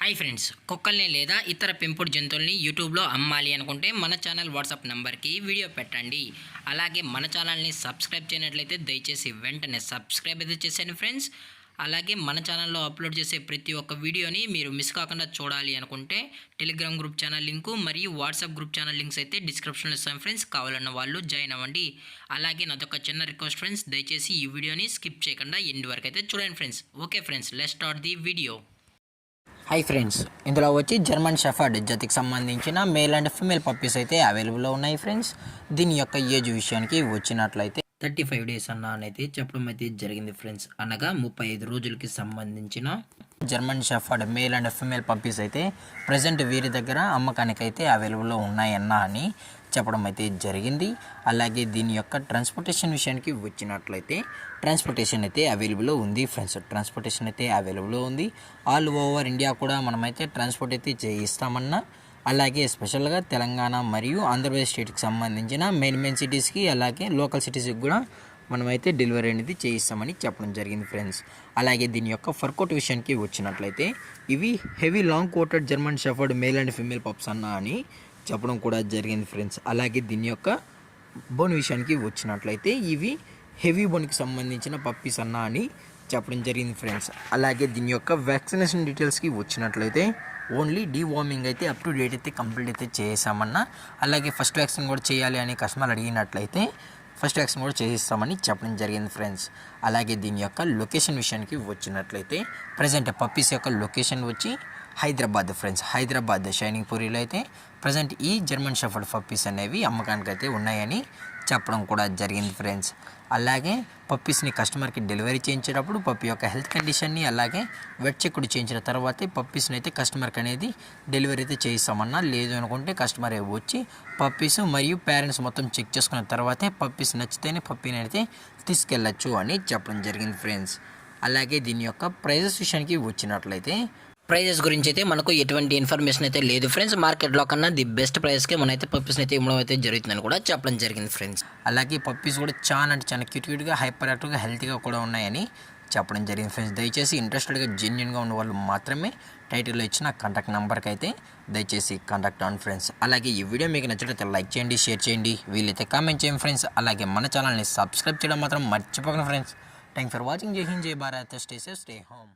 Hi friends, కుక్కల్ని లేదా ఇతర పెంపుడు జంతువుల్ని యూట్యూబ్లో అమ్మాలి అనుకుంటే మన ఛానల్ వాట్సాప్ నెంబర్కి వీడియో పెట్టండి. అలాగే మన ఛానల్ని సబ్స్క్రైబ్ చేయనట్లయితే దయచేసి వెంటనే సబ్స్క్రైబ్ అయితే చేసేయండి ఫ్రెండ్స్. అలాగే మన ఛానల్లో అప్లోడ్ చేసే ప్రతి ఒక్క వీడియోని మీరు మిస్ కాకుండా చూడాలి అనుకుంటే టెలిగ్రామ్ గ్రూప్ ఛానల్ లింకు మరియు వాట్సాప్ గ్రూప్ ఛానల్ లింక్స్ అయితే డిస్క్రిప్షన్లో ఇస్తాను ఫ్రెండ్స్. కావాలన్న వాళ్ళు జాయిన్ అవ్వండి. అలాగే నాదొక చిన్న రిక్వెస్ట్ ఫ్రెండ్స్, దయచేసి ఈ వీడియోని స్కిప్ చేయకుండా ఎండ్ వరకు అయితే చూడండి friends. Okay friends, let's start the video. Hi friends, ఇందులో వచ్చి జర్మన్ షెఫర్డ్ జతికి సంబంధించిన మేల్ అండ్ ఫిమేల్ పప్పీస్ అయితే అవైలబుల్లో ఉన్నాయి ఫ్రెండ్స్. దీని యొక్క ఏజ్ విషయానికి వచ్చినట్లయితే 35 డేస్ అనేది చెప్పడం అయితే జరిగింది ఫ్రెండ్స్. అనగా 35 రోజులకి సంబంధించిన German shepherd male and female puppies అయితే ప్రజెంట్ వీరి దగ్గర అమ్మకానికి అయితే అవైలబుల్లో ఉన్నాయన్నా అని చెప్పడం అయితే జరిగింది. అలాగే దీని యొక్క ట్రాన్స్పోర్టేషన్ విషయానికి వచ్చినట్లయితే ట్రాన్స్పోర్టేషన్ అయితే అవైలబుల్లో ఉంది ఫ్రెండ్స్. ట్రాన్స్పోర్టేషన్ అయితే అవైలబుల్లో ఉంది. ఆల్ ఓవర్ ఇండియా కూడా మనమైతే ట్రాన్స్పోర్ట్ అయితే చేయిస్తామన్నా. అలాగే స్పెషల్గా తెలంగాణ మరియు ఆంధ్రప్రదేశ్ స్టేట్కి సంబంధించిన మెయిన్ సిటీస్కి అలాగే లోకల్ సిటీస్కి కూడా మనమైతే డెలివరీ అనేది చేయిస్తామని చెప్పడం జరిగింది ఫ్రెండ్స్. అలాగే దీని యొక్క ఫర్కోట్ విషయానికి వచ్చినట్లయితే ఇవి heavy long coated German shepherd male and female pups అన్నా అని చెప్పడం కూడా జరిగింది ఫ్రెండ్స్. అలాగే దీని యొక్క బోన్ విషయానికి వచ్చినట్లయితే ఇవి హెవీ బోన్కి సంబంధించిన పప్పీస్ అన్నా అని చెప్పడం జరిగింది ఫ్రెండ్స్. అలాగే దీని యొక్క వ్యాక్సినేషన్ డీటెయిల్స్కి వచ్చినట్లయితే ఓన్లీ డీవార్మింగ్ అయితే అప్ టు డేట్ అయితే కంప్లీట్ అయితే చేసామన్నా. అలాగే ఫస్ట్ వ్యాక్సిన్ కూడా చేయాలి అని కస్టమర్ అడిగినట్లయితే ఫస్ట్ వ్యాక్సిన్ కూడా చేయిస్తామని చెప్పడం జరిగింది ఫ్రెండ్స్. అలాగే దీని యొక్క లొకేషన్ విషయానికి వచ్చినట్లయితే ప్రజెంట్ పప్పీస్ యొక్క లొకేషన్ వచ్చి హైదరాబాద్ ఫ్రెండ్స్. హైదరాబాద్ షైనింగ్ పూరిలో అయితే ప్రజెంట్ ఈ జర్మన్ షెఫర్డ్ పప్పీస్ అనేవి అమ్మకానికి అయితే ఉన్నాయని చెప్పడం కూడా జరిగింది ఫ్రెండ్స్. అలాగే పప్పీస్ని కస్టమర్కి డెలివరీ చేయించేటప్పుడు పప్పీ యొక్క హెల్త్ కండిషన్ని అలాగే వెట్ చెక్ కూడా చేయించిన తర్వాతే పప్పీస్ని అయితే కస్టమర్కి అనేది డెలివరీ అయితే చేయిస్తామన్నా. లేదు అనుకుంటే కస్టమర్ వచ్చి పప్పీస్ మరియు పేరెంట్స్ మొత్తం చెక్ చేసుకున్న తర్వాతే పప్పీస్ నచ్చితేనే పప్పీని అయితే తీసుకెళ్ళచ్చు అని చెప్పడం జరిగింది ఫ్రెండ్స్. అలాగే దీని యొక్క ప్రైజెస్ విషయానికి వచ్చినట్లయితే ప్రైజెస్ గురించి అయితే మనకు ఎటువంటి ఇన్ఫర్మేషన్ అయితే లేదు ఫ్రెండ్స్. మార్కెట్లో కన్నా ది బెస్ట్ ప్రైస్కి మనమైతే పప్పీస్ని అయితే ఇవ్వడం అయితే జరుగుతుందని కూడా చెప్పడం జరిగింది ఫ్రెండ్స్. అలాగే పప్పీస్ కూడా చాలా అంటే చాలా క్యూట్గా హైపర్ యాక్టివ్గా హెల్తీగా కూడా ఉన్నాయని చెప్పడం జరిగింది ఫ్రెండ్స్. దయచేసి ఇంట్రెస్టెడ్గా జెన్యున్గా ఉన్న వాళ్ళు మాత్రమే టైటిల్లో ఇచ్చిన కాంటాక్ట్ నెంబర్కి అయితే దయచేసి కాంటాక్ట్ అవ్వండి ఫ్రెండ్స్. అలాగే ఈ వీడియో మీకు నచ్చినట్లయితే లైక్ చేయండి, షేర్ చేయండి, వీలైతే కామెంట్ చేయండి ఫ్రెండ్స్. అలాగే మన ఛానల్ని సబ్స్క్రైబ్ చేయడం మాత్రం మర్చిపోకండి ఫ్రెండ్స్. Thank for watching. జై హింద్, జై Bharat, stay safe, stay home.